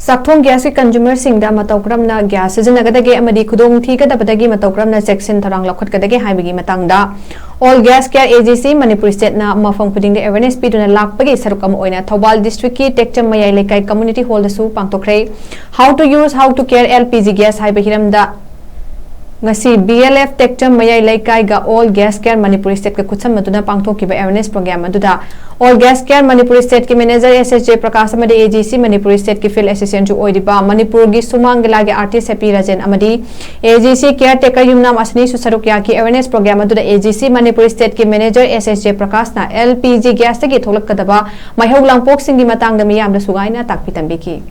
Chakthong gas ki consumer Shing Da Matou Karamna gas Sijinnnagadage Amadi Khudong Thibadagi Matou Karamna CHECKSIN THOURANG LOUKHATKADAGE HAIBAGI MATANG all gas care agency MANIPUR state na MAPHAM KHUDING de awareness PIDUNA LAKPAGI SARUK OINA THOUBAL district ki TEKCHAM MAYAI LEIKAI community hall su PANGTHOKRE how to use how to care LPG gas HAIBAGI da ngasi BLF TEKCHAM MAYAI LEIKAI ga all gas care MANIPUR state ka kutsam maduna pangthokiba awareness program aduda all gas care MANIPUR state ki manager SHJ Prakash amadi AGC MANIPUR state ki field assistant ju oidiba MANIPUR gi sumangla ge artist happy rajan amadi AGC caretaker yumnam asni su saruk ya ki awareness program aduda AGC MANIPUR state ki manager SHJ Prakash na LPG gas ta gi tholak kadaba maihau langpok sing gi matang da miyam da sugaina takpi tambi ki